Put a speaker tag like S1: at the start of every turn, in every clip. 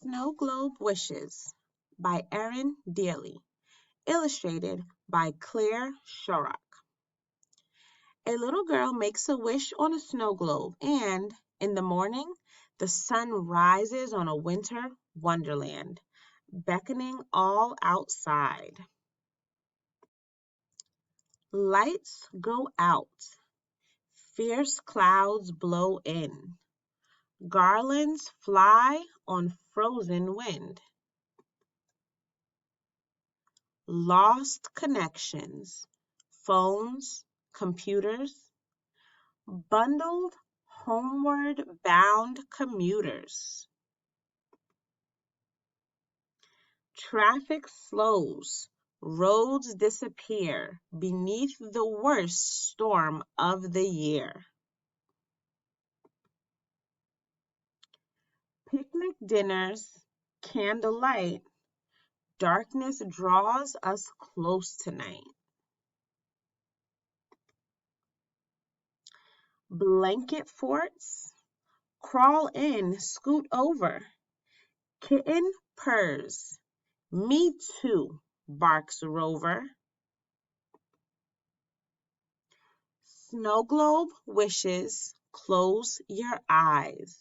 S1: Snow Globe Wishes by Erin Daly, illustrated by Claire Shorrock. A little girl makes a wish on a snow globe, and in the morning, the sun rises on a winter wonderland, beckoning all outside. Lights go out, fierce clouds blow in, garlands fly on frozen wind. Lost connections, phones, computers, bundled homeward bound commuters. Traffic slows, roads disappear beneath the worst storm of the year. Picnic dinners, candlelight, darkness draws us close tonight. Blanket forts, crawl in, scoot over. Kitten purrs. Me too, barks Rover. Snow globe wishes, close your eyes.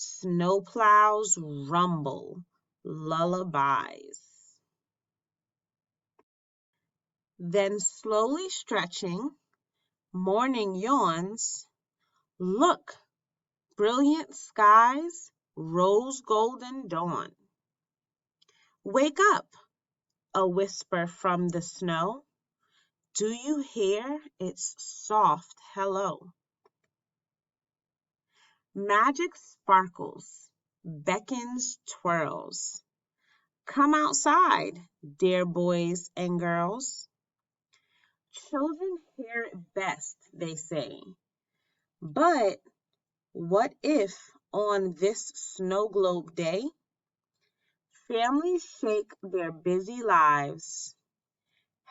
S1: Snowplows rumble, lullabies. Then slowly stretching, morning yawns. Look, brilliant skies, rose golden dawn. Wake up, a whisper from the snow. Do you hear its soft hello? Magic sparkles, beckons, twirls. Come outside, dear boys and girls. Children hear it best, they say. But what if on this snow globe day, families shake their busy lives,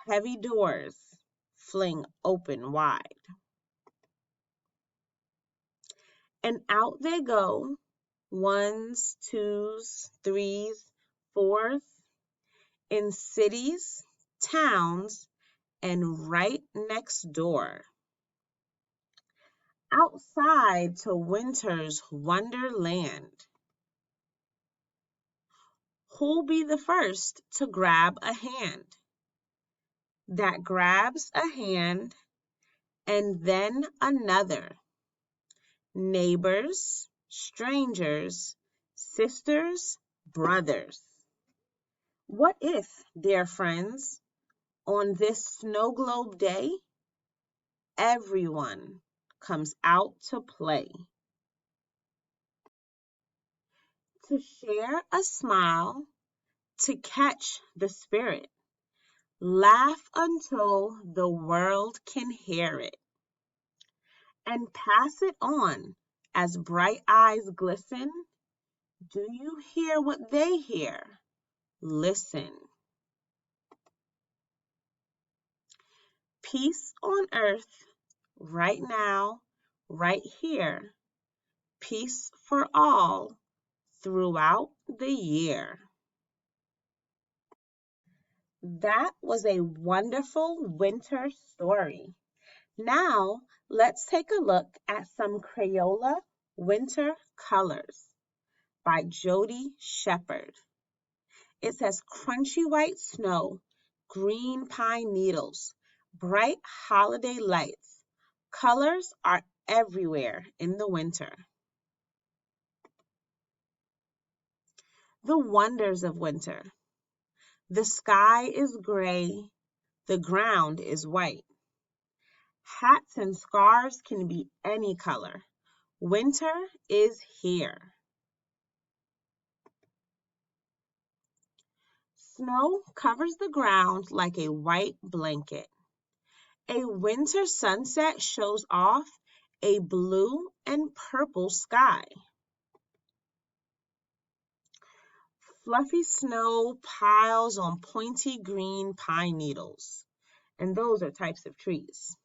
S1: heavy doors fling open wide, and out they go, ones, twos, threes, fours, in cities, towns, and right next door. Outside to winter's wonderland. Who'll be the first to grab a hand? That grabs a hand, and then another. Neighbors, strangers, sisters, brothers. What if, dear friends, on this snow globe day, everyone comes out to play? To share a smile, to catch the spirit, laugh until the world can hear it, and pass it on as bright eyes glisten. Do you hear what they hear? Listen. Peace on earth, right now, right here. Peace for all throughout the year. That was a wonderful winter story. Now, let's take a look at some Crayola winter colors by Jody Shepard. It says crunchy white snow, green pine needles, bright holiday lights. Colors are everywhere in the winter. The wonders of winter. The sky is gray, the ground is white. Hats and scarves can be any color. Winter is here. Snow covers the ground like a white blanket. A winter sunset shows off a blue and purple sky. Fluffy snow piles on pointy green pine needles, and those are types of trees.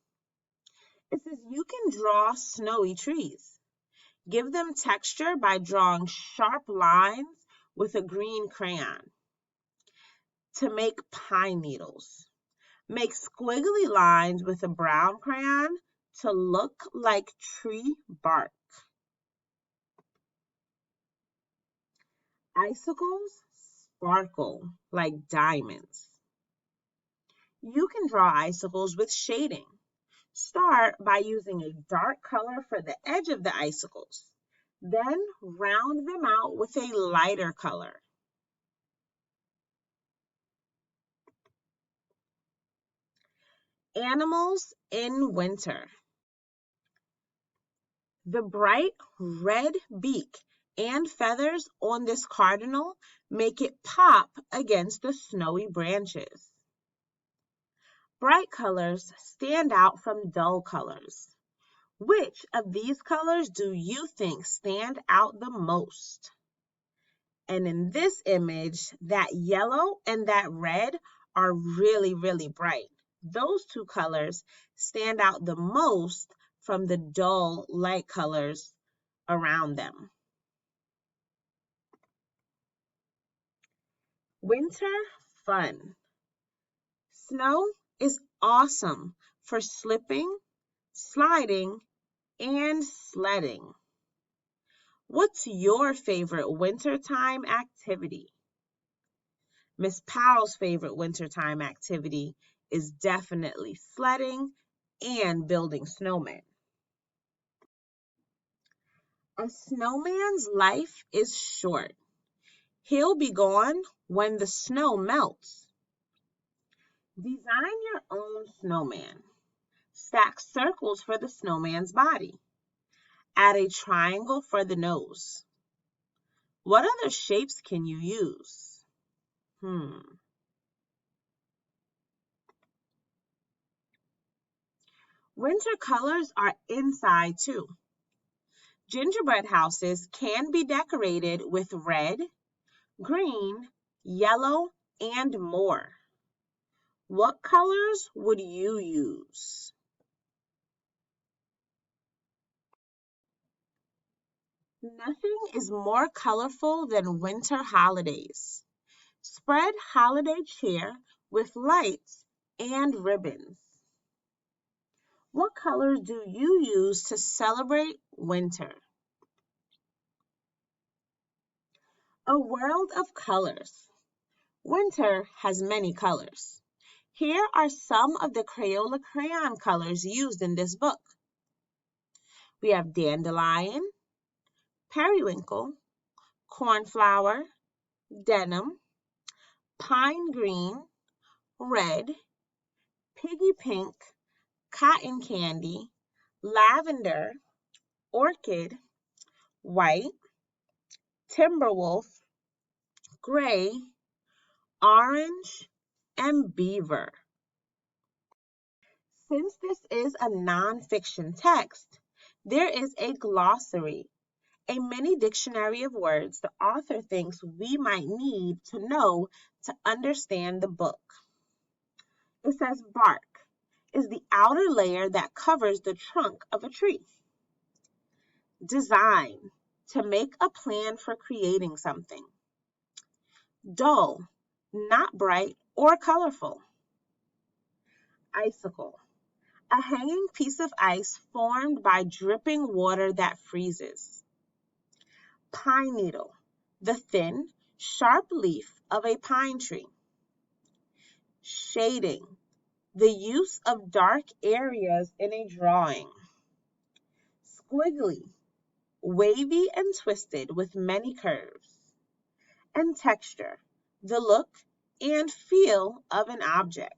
S1: It says you can draw snowy trees. Give them texture by drawing sharp lines with a green crayon. To make pine needles, make squiggly lines with a brown crayon to look like tree bark. Icicles sparkle like diamonds. You can draw icicles with shading. Start by using a dark color for the edge of the icicles. Then round them out with a lighter color. Animals in winter. The bright red beak and feathers on this cardinal make it pop against the snowy branches. Bright colors stand out from dull colors. Which of these colors do you think stand out the most? And in this image, that yellow and that red are really, really bright. Those two colors stand out the most from the dull light colors around them. Winter fun. Snow is awesome for slipping, sliding, and sledding. What's your favorite wintertime activity? Miss Powell's favorite wintertime activity is definitely sledding and building snowmen. A snowman's life is short. He'll be gone when the snow melts. Design your own snowman. Stack circles for the snowman's body. Add a triangle for the nose. What other shapes can you use? Winter colors are inside too. Gingerbread houses can be decorated with red, green, yellow, and more. What colors would you use? Nothing is more colorful than winter holidays. Spread holiday cheer with lights and ribbons. What colors do you use to celebrate winter? A world of colors. Winter has many colors. Here are some of the Crayola crayon colors used in this book. We have dandelion, periwinkle, cornflower, denim, pine green, red, piggy pink, cotton candy, lavender, orchid, white, timberwolf, gray, orange, and beaver. Since this is a nonfiction text, there is a glossary, a mini dictionary of words the author thinks we might need to know to understand the book. It says bark is the outer layer that covers the trunk of a tree. Design, to make a plan for creating something. Dull, not bright or colorful. Icicle, a hanging piece of ice formed by dripping water that freezes. Pine needle, the thin, sharp leaf of a pine tree. Shading, the use of dark areas in a drawing. Squiggly, wavy and twisted with many curves. And texture, the look and feel of an object.